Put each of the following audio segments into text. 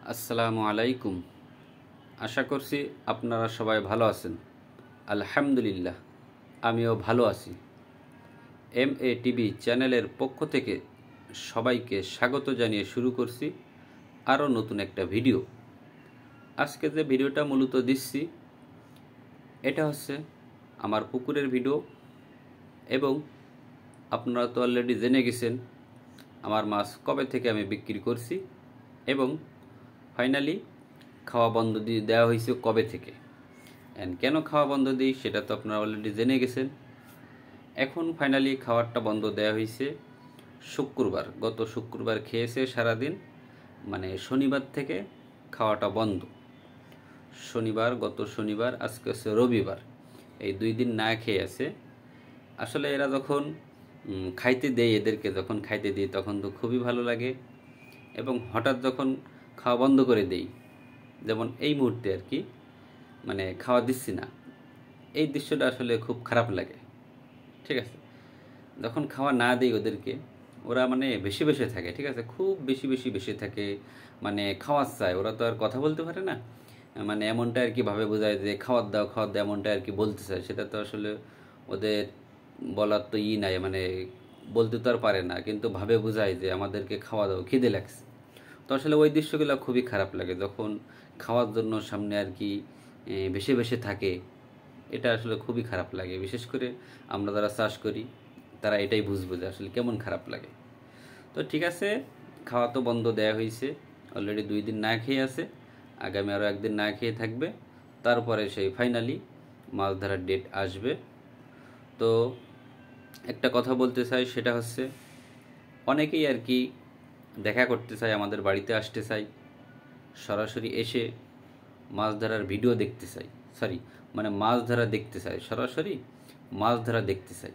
আসসালামু আলাইকুম। আশা করছি আপনারা সবাই ভালো আছেন। আলহামদুলিল্লাহ, আমিও ভালো আছি। MATV চ্যানেলের পক্ষ থেকে সবাইকে স্বাগত জানিয়ে শুরু করছি আরও নতুন একটা ভিডিও। আজকে যে ভিডিওটা মূলত দিচ্ছি এটা হচ্ছে আমার পুকুরের ভিডিও, এবং আপনারা তো অলরেডি জেনে গেছেন আমার মাছ কবে থেকে আমি বিক্রি করছি এবং ফাইনালি খাওয়া বন্ধ দিয়ে দেওয়া হয়েছে কবে থেকে, অ্যান্ড কেন খাওয়া বন্ধ দিই সেটা তো আপনারা অলরেডি জেনে গেছেন। এখন ফাইনালি খাওয়ারটা বন্ধ দেওয়া হয়েছে শুক্রবার, গত শুক্রবার খেয়েছে সারাদিন, মানে শনিবার থেকে খাওয়াটা বন্ধ। গত শনিবার, আজকে হচ্ছে রবিবার, এই 2 দিন না খেয়ে আছে। আসলে এরা যখন খাইতে দেয়, এদেরকে যখন খাইতে দিই তখন তো খুবই ভালো লাগে, এবং হঠাৎ যখন খাওয়া বন্ধ করে দেই, যেমন এই মুহূর্তে আর কি, মানে খাওয়া দিচ্ছি না, এই দৃশ্যটা আসলে খুব খারাপ লাগে। ঠিক আছে, যখন খাওয়া না দিই ওদেরকে, ওরা মানে বেশি বেশি থাকে, ঠিক আছে, খুব বেশি বেশি থাকে, মানে খাওয়ার চায়। ওরা তো আর কথা বলতে পারে না, মানে এমনটা আর কি ভাবে বোঝায় যে খাওয়ার দাও এমনটা আর কি বলতে চায়। সেটা তো আসলে ওদের বলার তো নাই, মানে বলতে তো আর পারে না, কিন্তু ভাবে বোঝায় যে আমাদেরকে খাওয়া দাও, খিদে লাগছে। তো আসলে ওই দৃশ্যগুলো খুবই খারাপ লাগে যখন খাওয়ার জন্য সামনে আর কি ভেসে থাকে। এটা আসলে খুবই খারাপ লাগে, বিশেষ করে আমরা যারা চাষ করি তারা এটাই বুঝবো যে আসলে কেমন খারাপ লাগে। তো ঠিক আছে, খাওয়া তো বন্ধ দেওয়া হয়েছে, অলরেডি 2 দিন না খেয়ে আছে, আগামী আরও 1 দিন না খেয়ে থাকবে, তারপরে সেই ফাইনালি মাছ ধরার ডেট আসবে। তো একটা কথা বলতে চাই, সেটা হচ্ছে অনেকেই আর কি দেখা করতে চায়, আমাদের বাড়িতে আসতে চায়, সরাসরি এসে মাছ ধরার ভিডিও দেখতে চাই, মানে মাছ ধরা দেখতে চাই, সরাসরি মাছ ধরা দেখতে চাই।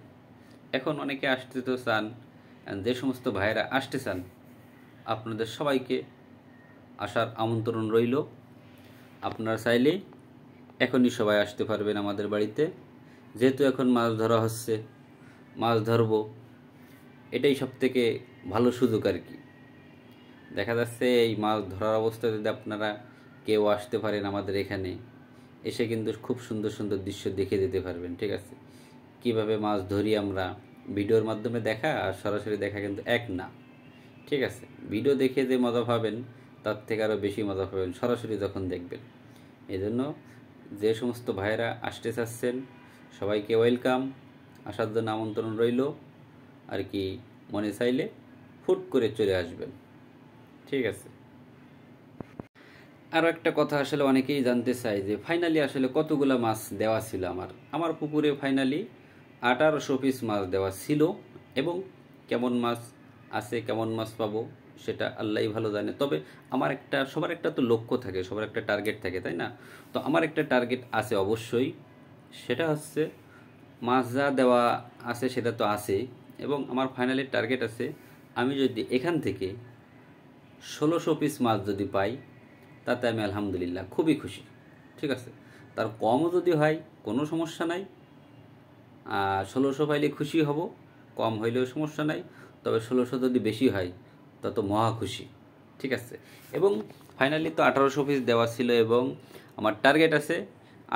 এখন অনেকে আসতে তো চান, যে সমস্ত ভাইয়েরা আসতে চান আপনাদের সবাইকে আসার আমন্ত্রণ রইল। আপনারা চাইলে এখনই সবাই আসতে পারবেন আমাদের বাড়িতে, যেহেতু এখন মাছ ধরা হচ্ছে, মাছ ধরবো, এটাই সবথেকে ভালো সুযোগ আর কি। দেখা যাচ্ছে এই মাছ ধরার অবস্থায় যদি আপনারা কেউ আসতে পারেন আমাদের এখানে, এসে কিন্তু খুব সুন্দর সুন্দর দৃশ্য দেখে যেতে পারবেন। ঠিক আছে, কিভাবে মাছ ধরি আমরা, ভিডিওর মাধ্যমে দেখা আর সরাসরি দেখা কিন্তু এক না। ঠিক আছে, ভিডিও দেখে যে মজা পাবেন তার থেকে আরও বেশি মজা পাবেন সরাসরি যখন দেখবেন। এই জন্য যে সমস্ত ভাইয়েরা আসতে চাচ্ছেন সবাইকে ওয়েলকাম, আসার জন্য আমন্ত্রণ রইল আর কি। মনে চাইলে হুট করে চলে আসবেন। ঠিক আছে, আরও একটা কথা আসলে অনেকেই জানতে চায় যে ফাইনালি আসলে কতগুলো মাছ দেওয়া ছিল আমার পুকুরে। ফাইনালি 1800 পিস মাছ দেওয়া ছিল, এবং কেমন মাছ আছে, কেমন মাছ পাবো সেটা আল্লাহই ভালো জানে। তবে সবার একটা তো লক্ষ্য থাকে, সবার একটা টার্গেট থাকে, তাই না? তো আমার একটা টার্গেট আছে অবশ্যই, সেটা হচ্ছে মাছ যা দেওয়া আছে সেটা তো আছে, এবং আমার ফাইনালি টার্গেট আছে আমি যদি এখান থেকে 1600 পিস মাছ যদি পাই তাতে আমি আলহামদুলিল্লাহ খুবই খুশি। ঠিক আছে, তার কমও যদি হয় কোনো সমস্যা নাই, 1600 পাইলে খুশি হব, কম হইলেও সমস্যা নাই, তবে 1600 যদি বেশি হয় তত মহা খুশি। ঠিক আছে, এবং ফাইনালি তো 1800 পিস দেওয়া ছিল, এবং আমার টার্গেট আছে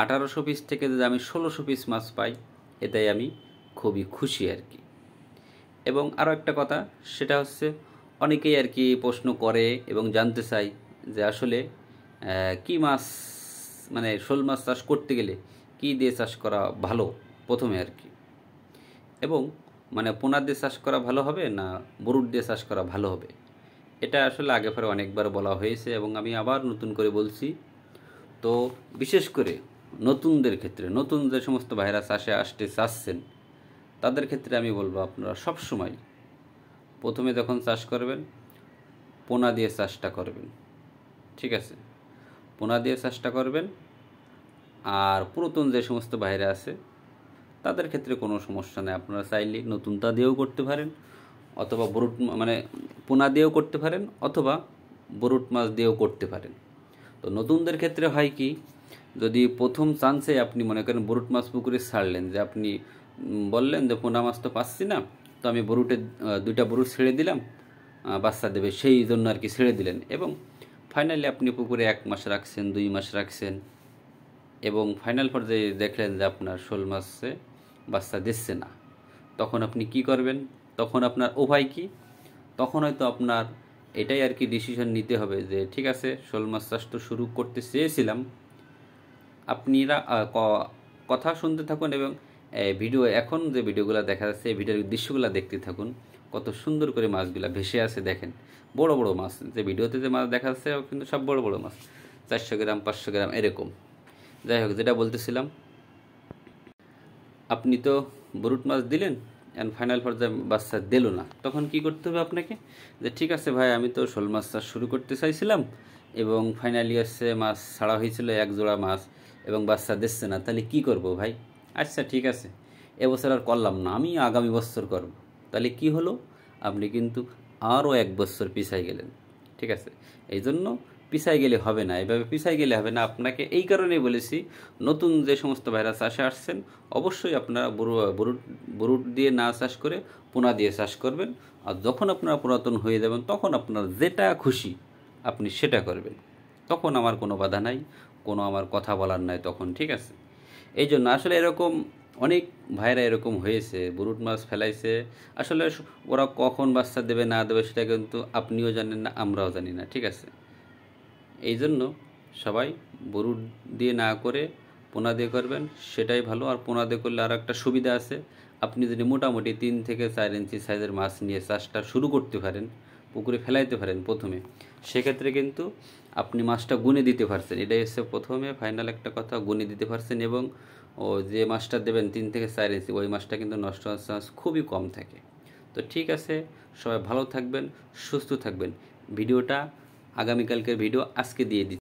1800 পিস থেকে যদি আমি 1600 পিস মাছ পাই এটাই আমি খুবই খুশি আর কি। এবং আরও একটা কথা, সেটা হচ্ছে অনেকেই আর কি প্রশ্ন করে এবং জানতে চাই যে আসলে কি মাছ, মানে শোল মাছ চাষ করতে গেলে কি দিয়ে চাষ করা ভালো প্রথমে আর কি, এবং মানে পোনা দিয়ে চাষ করা ভালো হবে না বরুড দিয়ে চাষ করা ভালো হবে। এটা আসলে আগে পরে অনেকবার বলা হয়েছে এবং আমি আবার নতুন করে বলছি। তো বিশেষ করে নতুনদের ক্ষেত্রে, নতুন যে সমস্ত ভাইরা চাষে আসতে চাচ্ছেন তাদের ক্ষেত্রে আমি বলবো আপনারা সবসময় প্রথমে যখন চাষ করবেন পোনা দিয়ে চাষটা করবেন। ঠিক আছে, পোনা দিয়ে চাষটা করবেন। আর পুরাতন যে সমস্ত ভাইরা আছে তাদের ক্ষেত্রে কোনো সমস্যা নেই, আপনারা চাইলে নতুনটা দিয়েও করতে পারেন, অথবা বরুট মানে পোনা দিয়েও করতে পারেন, অথবা বরুট মাছ দিয়েও করতে পারেন। তো নতুনদের ক্ষেত্রে হয় কি, যদি প্রথম চান্সে আপনি মনে করেন বরুট মাছ পুকুরে ছাড়লেন, যে আপনি বললেন যে পোনা মাছ তো পাচ্ছি না, তো আমি বরুটে 2টা বরুট ছেড়ে দিলাম, বাচ্চা দেবে সেই জন্য আর কি ছেড়ে দিলেন, এবং ফাইনালি আপনি পুকুরে 1 মাস রাখছেন, 2 মাস রাখছেন এবং ফাইনাল পর্যায়ে দেখলেন যে আপনার শোল মাছে বাচ্চা দিচ্ছে না। তখন আপনি কি করবেন? তখন আপনার উপায় কি? তখন হয়তো আপনার এটাই আর কি ডিসিশন নিতে হবে যে ঠিক আছে, শোল মাছ চাষ তো শুরু করতে চেয়েছিলাম। আপনারা কথা শুনতে থাকুন এবং ভিডিও, এখন যে ভিডিওগুলো দেখা যাচ্ছে এই ভিডিওর দৃশ্যগুলো দেখতে থাকুন। কত সুন্দর করে মাছগুলো ভেসে আছে দেখেন। বড় বড় মাছ, যে ভিডিওতে যে মাছ দেখা যাচ্ছে কিন্তু সব বড় বড় মাছ, 400 গ্রাম 500 গ্রাম এরকম। যাই হোক, যেটা বলতেছিলাম, আপনি তো বরুট মাছ দিলেন অ্যান্ড ফাইনাল পর্যায়ে বাচ্চা দিল না। তখন কি করতে হবে আপনাকে? যে ঠিক আছে ভাই, আমি তো শোল মাছ চাষ শুরু করতে চাইছিলাম এবং ফাইনালি আসছে মাছ ছাড়া হয়েছিল 1 জোড়া মাছ এবং বাচ্চা দিচ্ছে না, তাহলে কি করব ভাই? আচ্ছা ঠিক আছে, এবছর আর করলাম না, আমি আগামী বছর করব। তাহলে কি হলো? আপনি কিন্তু আরও 1 বছর পিছাই গেলেন। ঠিক আছে, এই জন্য পিছাই গেলে হবে না, এভাবে পিছাই গেলে হবে না। আপনাকে এই কারণেই বলেছি, নতুন যে সমস্ত ভাইরা চাষে আসছেন অবশ্যই আপনারা বরুট দিয়ে না চাষ করে পোনা দিয়ে চাষ করবেন। আর যখন আপনারা পুরাতন হয়ে যাবেন তখন আপনার যেটা খুশি আপনি সেটা করবেন। তখন আমার কোনো বাধা নাই, কোনো আমার কথা বলার নাই তখন। ঠিক আছে, এই জন্য আসলে এরকম অনেক ভাইরা এরকম হয়েছে, বরুট মাছ ফেলাইছে। আসলে ওরা কখন বাচ্চা দেবে না দেবে সেটা কিন্তু আপনিও জানেন না, আমরাও জানি না। ঠিক আছে, এই জন্য সবাই বরুট দিয়ে না করে পোনা দিয়ে করবেন, সেটাই ভালো। আর পোনা দিয়ে করলে আর একটা সুবিধা আছে, আপনি যদি মোটামুটি 3 থেকে 4 ইঞ্চি সাইজের মাছ নিয়ে চাষটা শুরু করতে পারেন, পুকুরে ফেলাইতে পারেন প্রথমে, সেক্ষেত্রে কিন্তু আপনি মাছটা গুনে দিতে পারছেন। এটাই হচ্ছে প্রথমে ফাইনাল একটা কথা, গুনে দিতে পারছেন। এবং যে মাছটা দেবেন 3 থেকে 4 ইঞ্চি, ওই মাছটা কিন্তু নষ্ট হওয়ার চান্স খুবই কম থাকে। তো ঠিক আছে, সবাই ভালো থাকবেন, সুস্থ থাকবেন। ভিডিওটা আগামীকালকের ভিডিও আজকে দিয়ে দিচ্ছি।